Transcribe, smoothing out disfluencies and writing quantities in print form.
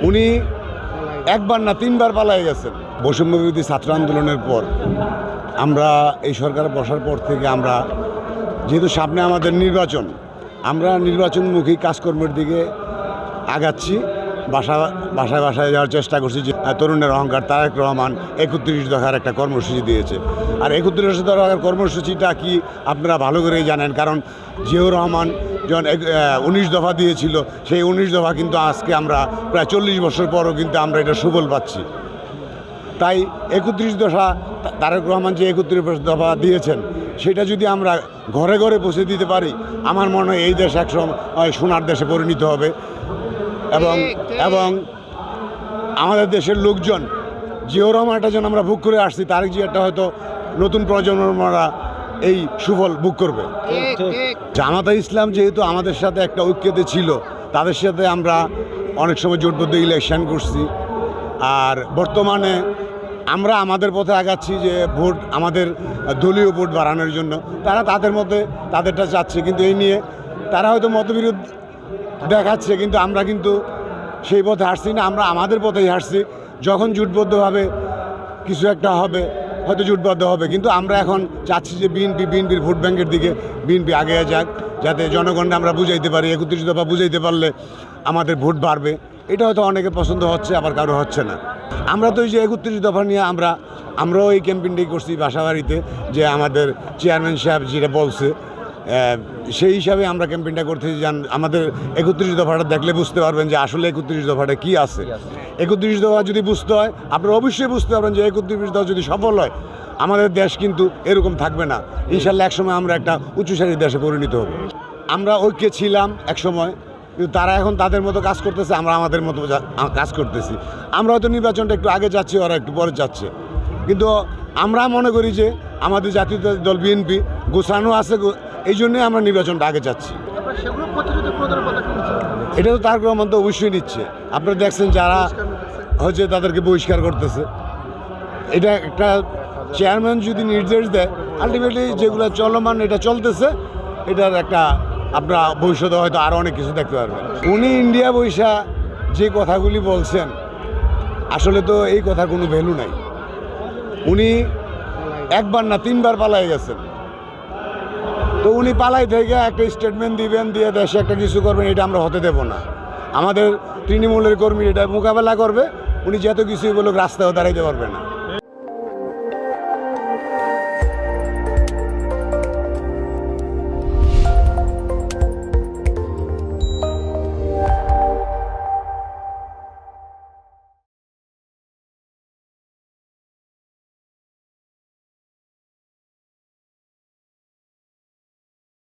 উনি একবার না তিনবার পালায়ে গেছেন। বৈষম্য বিরোধী ছাত্র আন্দোলনের পর আমরা এই সরকারে বসার পর থেকে আমরা যেহেতু সামনে আমাদের নির্বাচন, আমরা নির্বাচনমুখী কাজকর্মের দিকে আগাচ্ছি। বাসায় বাসায় যাওয়ার চেষ্টা করছি। যে তরুণের অহংকার তারেক রহমান 31 দফার একটা কর্মসূচি দিয়েছে। আর 31 দফার কর্মসূচিটা কি আপনারা ভালো করেই জানেন, কারণ জিয়াউর রহমান যখন 19 দফা দিয়েছিল, সেই 19 দফা কিন্তু আজকে আমরা প্রায় 40 বছর পরও কিন্তু আমরা এটা সুফল পাচ্ছি। তাই 31 দফা তারেক রহমান যে 31 দফা দিয়েছেন, সেটা যদি আমরা ঘরে ঘরে পৌঁছে দিতে পারি, আমার মনে হয় এই দেশ একসময় সোনার দেশে পরিণত হবে। এবং আমাদের দেশের লোকজন জিয়াউর রহমানটা যেন আমরা ভোগ করে আসছি, তারেক জিয়াটা হয়তো নতুন প্রজন্মরা এই সুফল ভোগ করবে। জামাতে ইসলাম যেহেতু আমাদের সাথে একটা ঐক্যতে ছিল, তাদের সাথে আমরা অনেক সময় জোটবদ্ধ ইলেকশন করছি। আর বর্তমানে আমরা আমাদের পথে আগাচ্ছি যে ভোট, আমাদের দলীয় ভোট বাড়ানোর জন্য। তারা তাদের মধ্যে তাদেরটা চাচ্ছে, কিন্তু এই নিয়ে তারা হয়তো মতবিরোধ দেখাচ্ছে, কিন্তু আমরা কিন্তু সেই পথে হাঁটছি না। আমরা আমাদের পথেই হাঁটছি। যখন জোটবদ্ধভাবে কিছু একটা হবে, হয়তো জোটবদ্ধ হবে, কিন্তু আমরা এখন চাচ্ছি যে বিএনপির ভোট ব্যাংকের দিকে বিএনপি আগে যাক, যাতে জনগণকে আমরা বুঝাইতে পারি। 31 দফা বুঝাইতে পারলে আমাদের ভোট বাড়বে। এটা হয়তো অনেকে পছন্দ হচ্ছে, আবার কারো হচ্ছে না। আমরা তো এই যে 31 দফা নিয়ে আমরাও এই ক্যাম্পেইনটাই করছি বাসাবাড়িতে, যে আমাদের চেয়ারম্যান সাহেব যেটা বলছে সেই হিসাবে আমরা ক্যাম্পেইনটা করতেছি। আমাদের 31 দফাটা দেখলে বুঝতে পারবেন যে আসলে 31 দফাটা কী আছে। 31 দফা যদি বুঝতে হয়, আপনারা অবশ্যই বুঝতে পারবেন যে 31 দফা যদি সফল হয়, আমাদের দেশ কিন্তু এরকম থাকবে না। ইনশাল্লাহ একসময় আমরা একটা উচ্চসারির দেশে পরিণত হব। আমরা ঐক্যে ছিলাম একসময়, কিন্তু তারা এখন তাদের মতো কাজ করতেছে, আমরা আমাদের মতো কাজ করতেছি। আমরা হয়তো নির্বাচনটা একটু আগে যাচ্ছি, ওরা একটু পরে যাচ্ছে, কিন্তু আমরা মনে করি যে আমাদের জাতীয় দল বিএনপি গোছানো আছে, এই জন্যই আমরা নির্বাচনটা আগে যাচ্ছি। এটা তো তারেক রহমান তো অবশ্যই নিচ্ছে। আপনারা দেখছেন যারা হচ্ছে তাদেরকে বহিষ্কার করতেছে। এটা একটা চেয়ারম্যান যদি নির্দেশ দেয়, আলটিমেটলি যেগুলো চলমান এটা চলতেছে, এটার একটা আপনারা ভবিষ্যতে হয়তো আরও অনেক কিছু দেখতে পারবেন। উনি ইন্ডিয়া বৈশা যে কথাগুলি বলছেন, আসলে তো এই কথার কোনো ভ্যালু নাই। উনি একবার না তিনবার পালায়ে গেছেন। তো উনি পালাই থেকে একটা স্টেটমেন্ট দিবেন, দিয়ে দেশে একটা কিছু করবেন, এটা আমরা হতে দেব না। আমাদের তৃণমূলের কর্মী এটা মোকাবেলা করবে। উনি যত কিছুই বলুক রাস্তায়ও দাঁড়াইতে পারবে না।